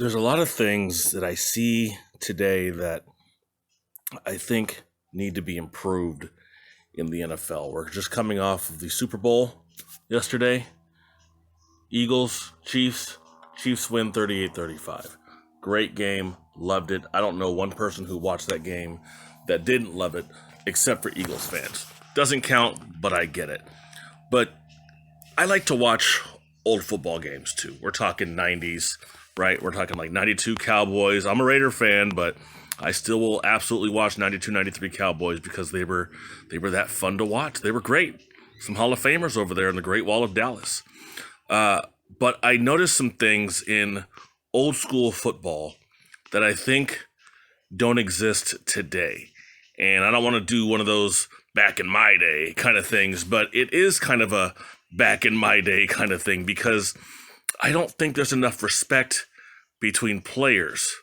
There's a lot of things that I see today that I think need to be improved in the NFL. We're just coming off of the Super Bowl yesterday. Eagles, Chiefs. Chiefs win 38-35. Great game. Loved it. I don't know one person who watched that game that didn't love it, except for Eagles fans. Doesn't count, but I get it. But I like to watch old football games too. We're talking 90s, right? We're talking like 92 Cowboys. I'm a Raider fan, but I still will absolutely watch 92, 93 Cowboys because they were that fun to watch. They were great. Some Hall of Famers over there in the Great Wall of Dallas. But I noticed some things in old school football that I think don't exist today. And I don't want to do one of those back in my day kind of things, but it is kind of a back in my day kind of thing because I don't think there's enough respect between players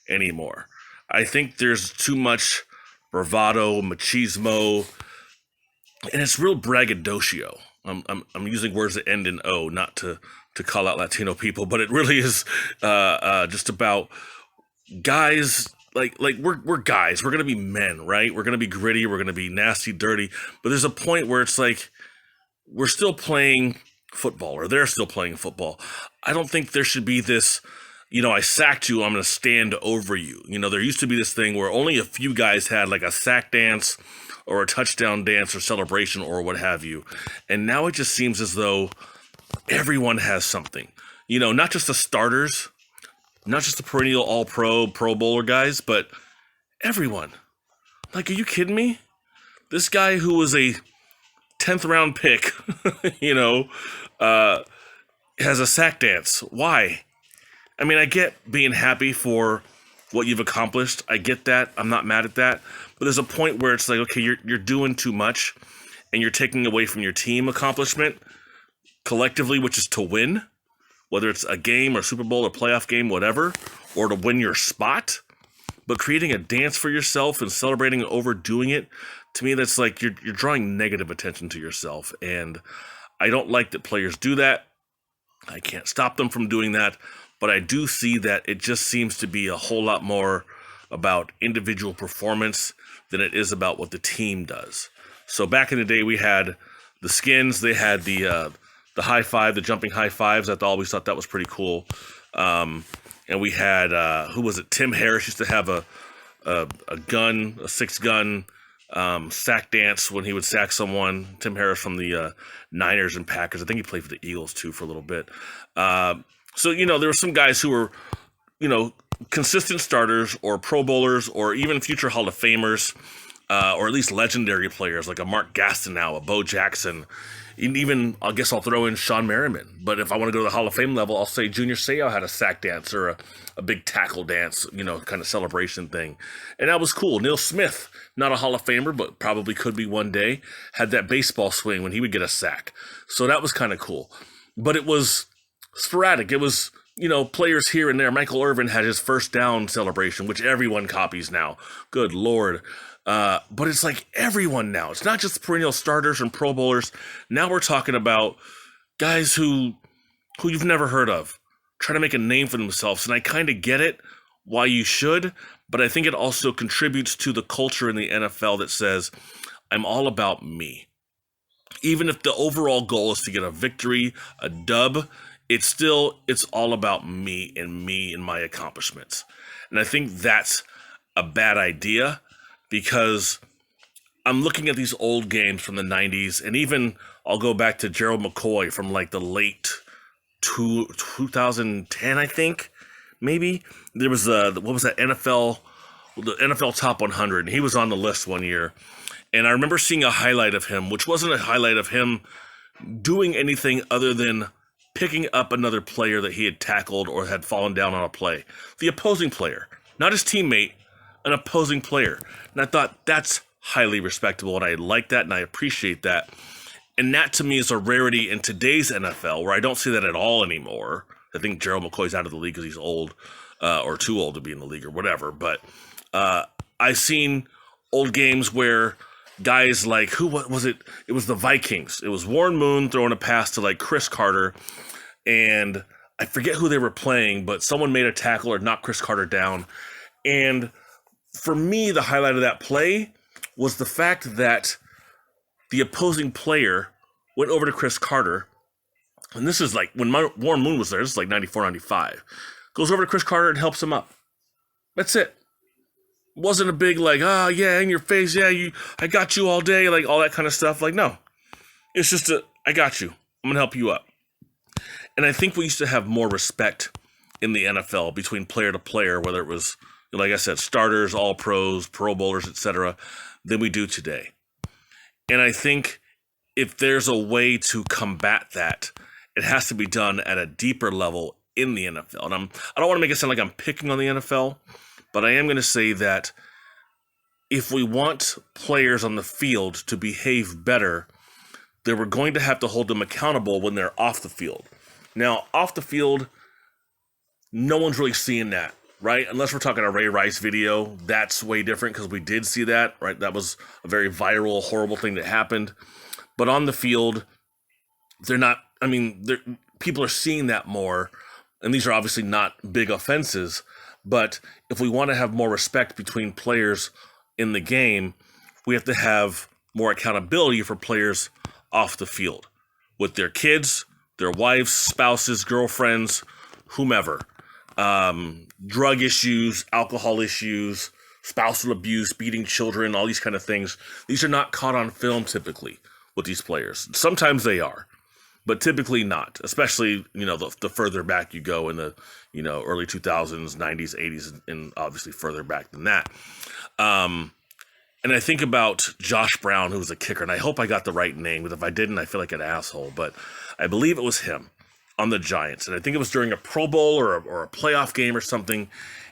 anymore. I think there's too much bravado, machismo, and it's real braggadocio. I'm using words that end in O, not to call out Latino people, but it really is just about guys. Like we're guys. We're gonna be men, right? We're gonna be gritty. We're gonna be nasty, dirty. But there's a point where it's like we're still playing football, or they're still playing football. I don't think there should be this, I sacked you, I'm going to stand over you. There used to be this thing where only a few guys had like a sack dance or a touchdown dance or celebration or what have you. And now it just seems as though everyone has something. Not just the starters, not just the perennial all-pro, Pro Bowler guys, but everyone. Like, are you kidding me? This guy who was a 10th round pick, has a sack dance. Why? I mean, I get being happy for what you've accomplished. I get that. I'm not mad at that. But there's a point where it's like, okay, you're doing too much and you're taking away from your team accomplishment collectively, which is to win, whether it's a game or Super Bowl or playoff game, whatever, or to win your spot. But creating a dance for yourself and celebrating and overdoing it, to me, that's like you're drawing negative attention to yourself. And I don't like that players do that. I can't stop them from doing that. But I do see that it just seems to be a whole lot more about individual performance than it is about what the team does. So back in the day, we had the Skins. They had the high five, the jumping high fives. I always thought that was pretty cool. And we had, who was it? Tim Harris used to have a gun, a 6-gun sack dance when he would sack someone. Tim Harris from the Niners and Packers. I think he played for the Eagles too for a little bit. So, there were some guys who were, consistent starters or Pro Bowlers or even future Hall of Famers, or at least legendary players like a Mark Gastineau, a Bo Jackson. And even, I guess I'll throw in Sean Merriman. But if I want to go to the Hall of Fame level, I'll say Junior Seau had a sack dance or a big tackle dance, kind of celebration thing. And that was cool. Neil Smith, not a Hall of Famer, but probably could be one day, had that baseball swing when he would get a sack. So that was kind of cool. But it was sporadic. It was, players here and there. Michael Irvin had his first down celebration, which everyone copies now. Good Lord. But it's like everyone now. It's not just perennial starters and Pro Bowlers. Now we're talking about guys who you've never heard of, trying to make a name for themselves. And I kind of get it, why you should, but I think it also contributes to the culture in the NFL that says, I'm all about me. Even if the overall goal is to get a victory, a dub, it's all about me and my accomplishments. And I think that's a bad idea because I'm looking at these old games from the 90s, and even I'll go back to Gerald McCoy from like the late 2010, I think, maybe. There was what was that, the NFL Top 100, and he was on the list one year. And I remember seeing a highlight of him, which wasn't a highlight of him doing anything other than picking up another player that he had tackled or had fallen down on a play. The opposing player, not his teammate, an opposing player. And I thought that's highly respectable, and I like that, and I appreciate that. And that, to me, is a rarity in today's NFL, where I don't see that at all anymore. I think Gerald McCoy's out of the league because he's old, or too old to be in the league or whatever. But I've seen old games where guys like, what was it? It was the Vikings. It was Warren Moon throwing a pass to like Chris Carter, and I forget who they were playing, but someone made a tackle or knocked Chris Carter down. And for me, the highlight of that play was the fact that the opposing player went over to Chris Carter. And this is like when Warren Moon was there. This is like 94, 95. Goes over to Chris Carter and helps him up. That's it. Wasn't a big like, yeah, in your face. Yeah, I got you all day. Like all that kind of stuff. Like, no. It's just I got you. I'm going to help you up. And I think we used to have more respect in the NFL between player to player, whether it was, like I said, starters, all pros, Pro Bowlers, etc., than we do today. And I think if there's a way to combat that, it has to be done at a deeper level in the NFL. And I don't want to make it sound like I'm picking on the NFL, but I am going to say that if we want players on the field to behave better, then we're going to have to hold them accountable when they're off the field. Now, off the field, no one's really seeing that, right? Unless we're talking a Ray Rice video, that's way different because we did see that, right? That was a very viral, horrible thing that happened. But on the field, they're not, people are seeing that more, and these are obviously not big offenses, but if we want to have more respect between players in the game, we have to have more accountability for players off the field with their kids, their wives, spouses, girlfriends, whomever. Drug issues, alcohol issues, spousal abuse, beating children, all these kind of things. These are not caught on film typically with these players. Sometimes they are, but typically not, especially, the further back you go in the, early 2000s, 90s, 80s, and obviously further back than that. And I think about Josh Brown, who was a kicker, and I hope I got the right name, but if I didn't, I feel like an asshole. But I believe it was him on the Giants. And I think it was during a Pro Bowl or a playoff game or something,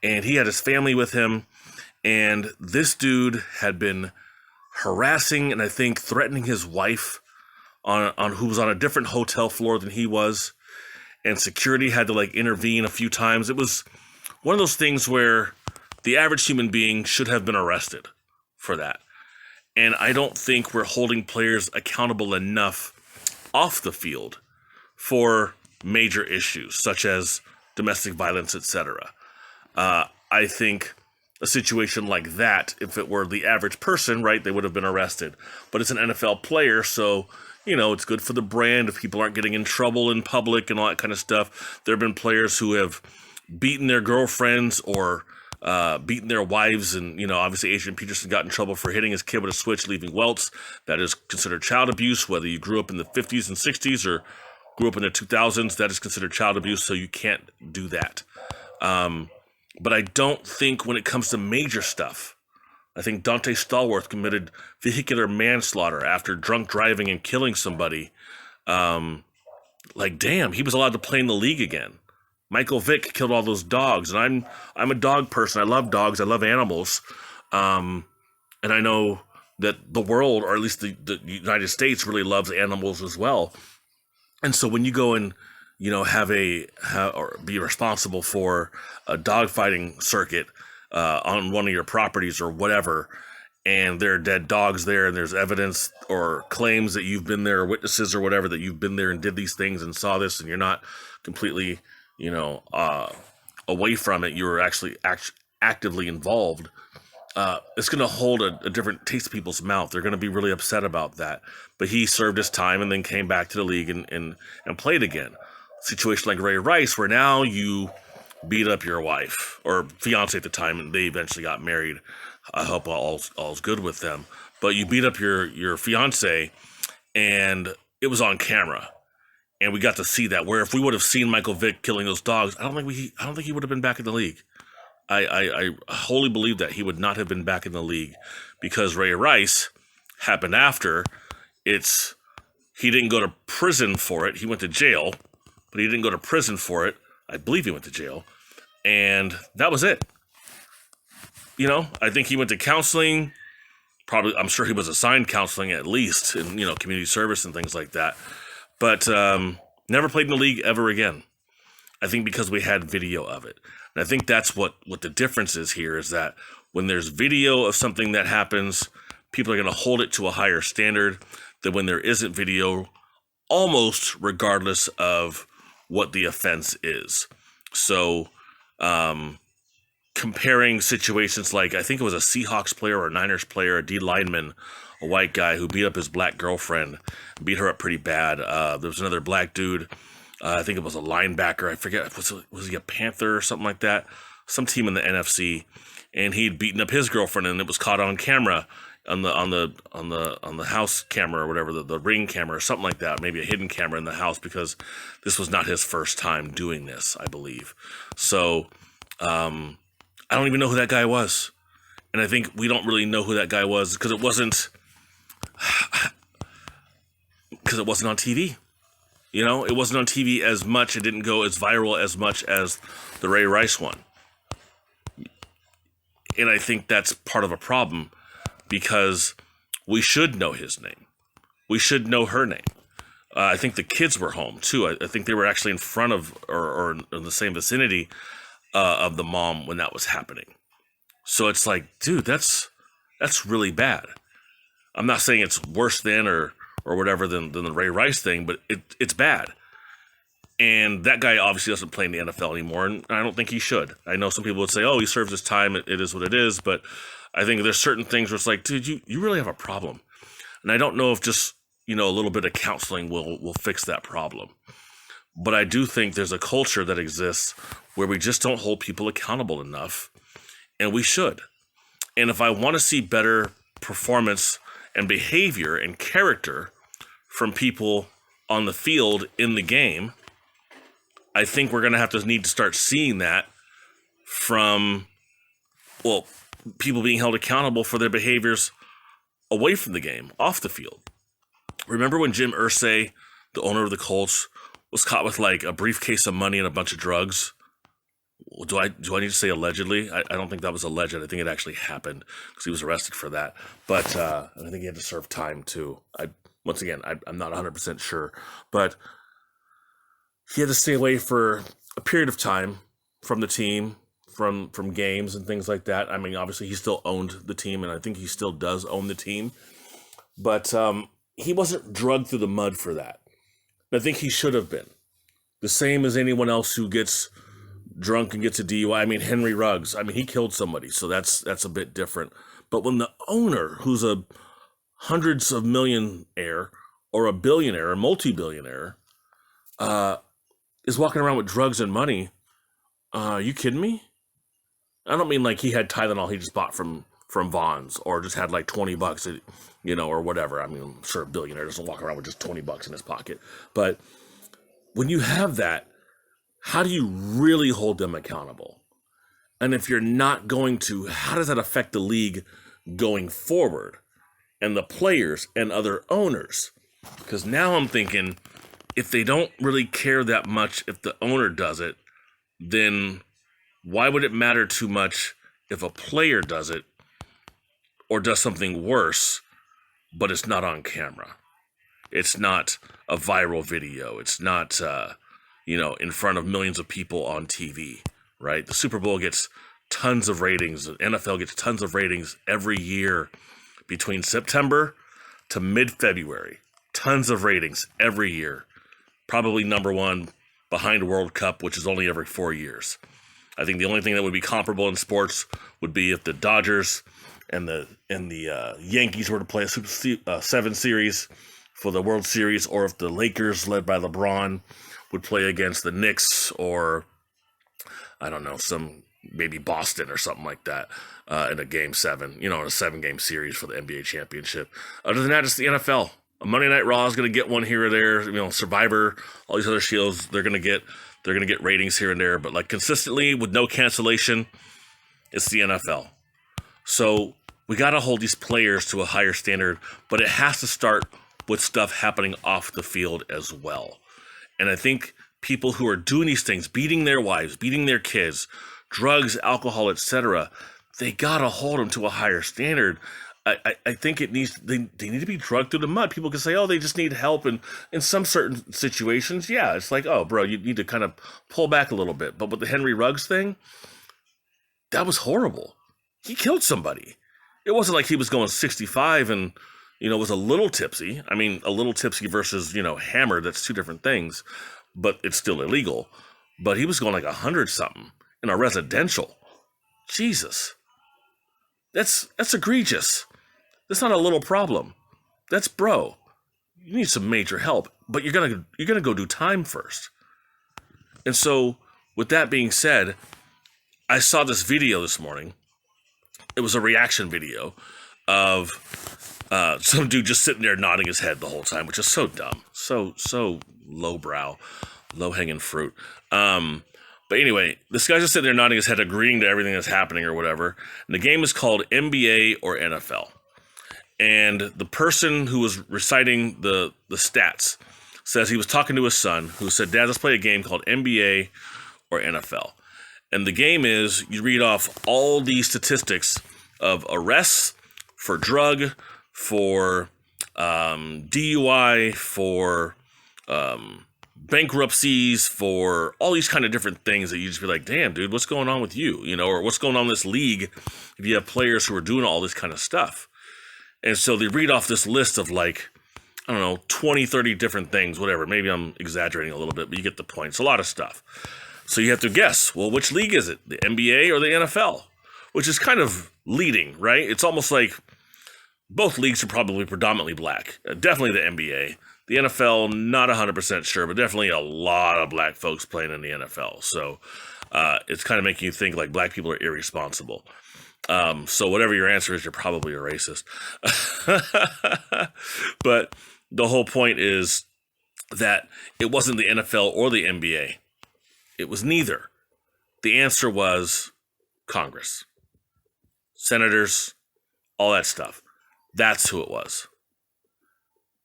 and he had his family with him. And this dude had been harassing and I think threatening his wife on who was on a different hotel floor than he was. And security had to intervene a few times. It was one of those things where the average human being should have been arrested for that. And I don't think we're holding players accountable enough off the field for major issues such as domestic violence, etc. I think a situation like that, if it were the average person, right, they would have been arrested. But it's an NFL player, so, it's good for the brand if people aren't getting in trouble in public and all that kind of stuff. There have been players who have beaten their girlfriends or beating their wives, and obviously Adrian Peterson got in trouble for hitting his kid with a switch, leaving welts. That is considered child abuse, whether you grew up in the 50s and 60s or grew up in the 2000s. That is considered child abuse, so you can't do that. But I don't think when it comes to major stuff, I think Dante Stallworth committed vehicular manslaughter after drunk driving and killing somebody. Damn, he was allowed to play in the league again. Michael Vick killed all those dogs, and I'm a dog person. I love dogs. I love animals, and I know that the world, or at least the United States, really loves animals as well. And so when you go and or be responsible for a dogfighting circuit on one of your properties or whatever, and there are dead dogs there, and there's evidence or claims that you've been there, or witnesses or whatever, that you've been there and did these things and saw this, and you're not completely away from it, you were actually actively involved, it's going to hold a different taste in people's mouth. They're going to be really upset about that. But he served his time and then came back to the league and played again. Situation like Ray Rice, where now you beat up your wife or fiance at the time, and they eventually got married. I hope all's good with them. But you beat up your fiance, and it was on camera. And we got to see that. Where if we would have seen Michael Vick killing those dogs, I don't think he would have been back in the league. I wholly believe that he would not have been back in the league, because Ray Rice happened after. He didn't go to prison for it. He went to jail, but he didn't go to prison for it. I believe he went to jail, and that was it. I think he went to counseling. Probably, I'm sure he was assigned counseling at least, in community service and things like that. But never played in the league ever again. I think because we had video of it. And I think that's what the difference is here, is that when there's video of something that happens, people are going to hold it to a higher standard than when there isn't video, almost regardless of what the offense is. So, comparing situations like, I think it was a Seahawks player or a Niners player, a D lineman, a white guy who beat up his black girlfriend, beat her up pretty bad. There was another black dude, I think it was a linebacker, I forget, was he a Panther or something like that? Some team in the NFC, and he'd beaten up his girlfriend, and it was caught on camera, on the house camera or whatever, the ring camera or something like that, maybe a hidden camera in the house, because this was not his first time doing this, I believe. So, I don't even know who that guy was. And I think we don't really know who that guy was because it wasn't on TV. You know, it wasn't on TV as much. It didn't go as viral as much as the Ray Rice one. And I think that's part of a problem because we should know his name. We should know her name. I think the kids were home too. I think they were actually in front of or in the same vicinity of the mom when that was happening. So it's like, dude, that's really bad. I'm not saying it's worse than or whatever than the Ray Rice thing, but it's bad. And that guy obviously doesn't play in the NFL anymore, and I don't think he should. I know some people would say, oh, he serves his time, it is what it is, but I think there's certain things where it's like, dude, you really have a problem. And I don't know if just, a little bit of counseling will fix that problem. But I do think there's a culture that exists where we just don't hold people accountable enough, and we should. And if I want to see better performance and behavior and character from people on the field in the game, I think we're going to need to start seeing that from, people being held accountable for their behaviors away from the game, off the field. Remember when Jim Irsay, the owner of the Colts, was caught with like a briefcase of money and a bunch of drugs? Do I need to say allegedly? I don't think that was alleged. I think it actually happened because he was arrested for that. But I think he had to serve time too. I'm not 100% sure. But he had to stay away for a period of time from the team, from games and things like that. I mean, obviously he still owned the team, and I think he still does own the team. But he wasn't dragged through the mud for that. I think he should have been. The same as anyone else who gets drunk and gets a DUI. I mean, Henry Ruggs, he killed somebody, so that's a bit different. But when the owner, who's a hundreds of millionaire or a billionaire, a multi-billionaire, is walking around with drugs and money, are you kidding me? I don't mean like he had Tylenol he just bought from Vons, or just had like $20, or whatever. I mean, I'm sure a billionaire doesn't walk around with just $20 in his pocket. But when you have that, how do you really hold them accountable? And if you're not going to, how does that affect the league going forward and the players and other owners? Because now I'm thinking, if they don't really care that much if the owner does it, then why would it matter too much if a player does it or does something worse, but it's not on camera? It's not a viral video. It's not, in front of millions of people on TV, right? The Super Bowl gets tons of ratings. The NFL gets tons of ratings every year between September to mid-February. Tons of ratings every year. Probably number one behind World Cup, which is only every 4 years. I think the only thing that would be comparable in sports would be if the Dodgers and the Yankees were to play a Super 7 series for the World Series, or if the Lakers, led by LeBron, would play against the Knicks, or I don't know, maybe Boston or something like that in a Game 7, in a 7-game series for the NBA championship. Other than that, it's the NFL. A Monday Night Raw is going to get one here or there. Survivor, all these other shows, they're going to get ratings here and there. But like consistently with no cancellation, it's the NFL. So we got to hold these players to a higher standard, but it has to start with stuff happening off the field as well. And I think people who are doing these things, beating their wives, beating their kids, drugs, alcohol, etc., they got to hold them to a higher standard. I think they need to be drugged through the mud. People can say, oh, they just need help. And in some certain situations, yeah, it's like, oh, bro, you need to kind of pull back a little bit. But with the Henry Ruggs thing, that was horrible. He killed somebody. It wasn't like he was going 65 and, was a little tipsy. I mean, a little tipsy versus, hammered, that's two different things. but it's still illegal. But he was going like 100 something in a residential. Jesus. That's egregious. That's not a little problem. That's bro. You need some major help, but you're gonna go do time first. And so, with that being said, I saw this video this morning. It was a reaction video of some dude just sitting there nodding his head the whole time, which is so dumb, so lowbrow, low-hanging fruit. But anyway, this guy's just sitting there nodding his head, agreeing to everything that's happening or whatever. And the game is called NBA or NFL. And the person who was reciting the stats says he was talking to his son, who said, "Dad, let's play a game called NBA or NFL." And the game is, you read off all these statistics of arrests for drug, for DUI, for bankruptcies, for all these kind of different things that you just be like, damn, dude, what's going on with you? You know, or what's going on in this league if you have players who are doing all this kind of stuff. And so they read off this list of like, I don't know, 20, 30 different things, whatever. Maybe I'm exaggerating a little bit, but you get the point. It's a lot of stuff. So you have to guess, well, which league is it? The NBA or the NFL? Which is kind of leading, right? It's almost like both leagues are probably predominantly black. Definitely the NBA. The NFL, not 100% sure, but definitely a lot of black folks playing in the NFL. So it's kind of making you think like black people are irresponsible. So whatever your answer is, you're probably a racist. But the whole point is that it wasn't the NFL or the NBA. It was neither. The answer was Congress, senators, all that stuff. That's who it was.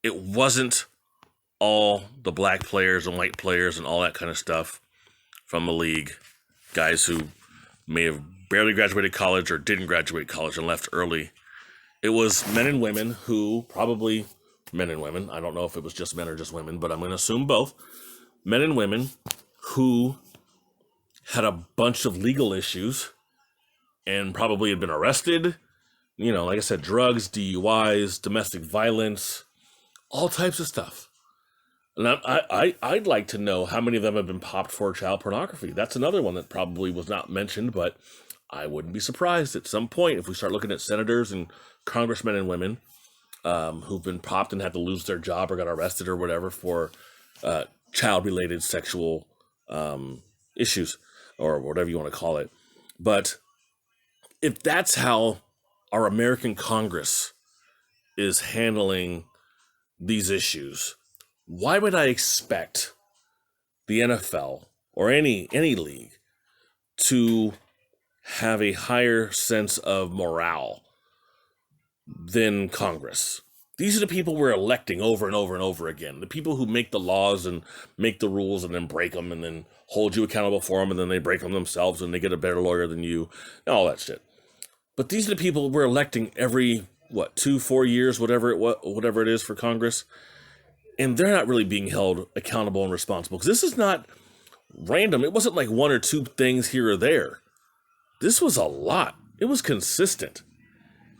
It wasn't all the black players and white players and all that kind of stuff from the league, guys who may have barely graduated college or didn't graduate college and left early. It was men and women who, probably men and women, I don't know if it was just men or just women, but I'm going to assume both, men and women who had a bunch of legal issues and probably had been arrested, you know, like I said, drugs, DUIs, domestic violence, all types of stuff. And I'd like to know how many of them have been popped for child pornography. That's another one that probably was not mentioned, but I wouldn't be surprised at some point if we start looking at senators and congressmen and women who've been popped and had to lose their job or got arrested or whatever for child-related sexual issues or whatever you want to call it. But if that's how our American Congress is handling these issues, why would I expect the NFL or any league to have a higher sense of morale than Congress? These are the people we're electing over and over and over again. The people who make the laws and make the rules and then break them and then hold you accountable for them and then they break them themselves and they get a better lawyer than you and all that shit. But these are the people we're electing every, 2-4 years, whatever it is for Congress. And they're not really being held accountable and responsible. Because this is not random. It wasn't like one or two things here or there. This was a lot. It was consistent.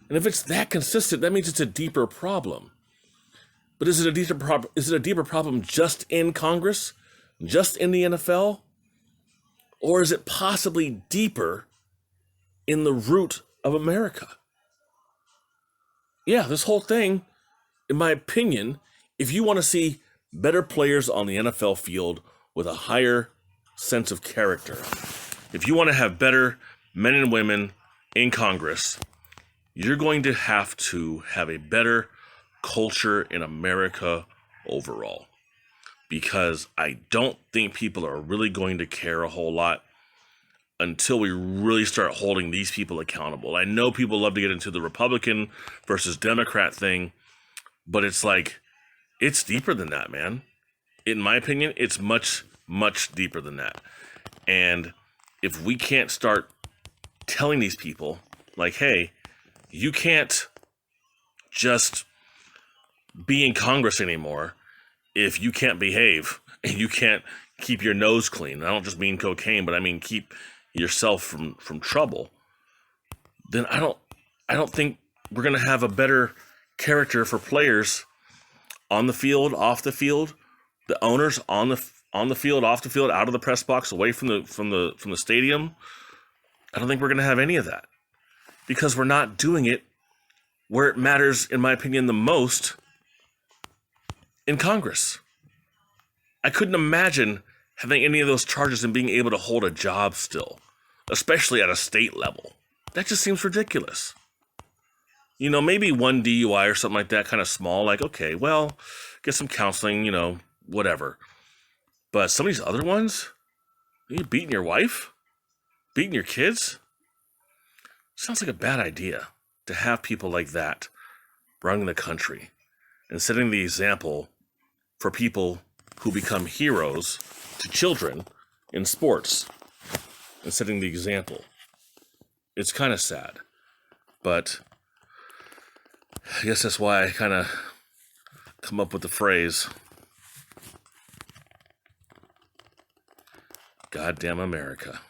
And if it's that consistent, that means it's a deeper problem. But is it a deeper problem just in Congress? Just in the NFL? Or is it possibly deeper in the root of America? Yeah, this whole thing, in my opinion, if you want to see better players on the NFL field with a higher sense of character, if you want to have better men and women in Congress, you're going to have a better culture in America overall. Because I don't think people are really going to care a whole lot until we really start holding these people accountable. I know people love to get into the Republican versus Democrat thing, but it's like, it's deeper than that, man. In my opinion, it's much, much deeper than that. And if we can't start telling these people, like, hey, you can't just be in Congress anymore if you can't behave and you can't keep your nose clean. I don't just mean cocaine, but I mean keep yourself from trouble. Then I don't think we're gonna have a better character for players on the field, off the field, the owners on on the field, off the field, out of the press box, away from the stadium. I don't think we're going to have any of that because we're not doing it where it matters, in my opinion, the most in Congress. I couldn't imagine having any of those charges and being able to hold a job still, especially at a state level. That just seems ridiculous. You know, maybe one DUI or something like that, kind of small, like, okay, well, get some counseling, you know, whatever. But some of these other ones, you beating your wife? Beating your kids? Sounds like a bad idea to have people like that running the country and setting the example for people who become heroes to children in sports and setting the example. It's kind of sad, but I guess that's why I kind of come up with the phrase, "Goddamn America."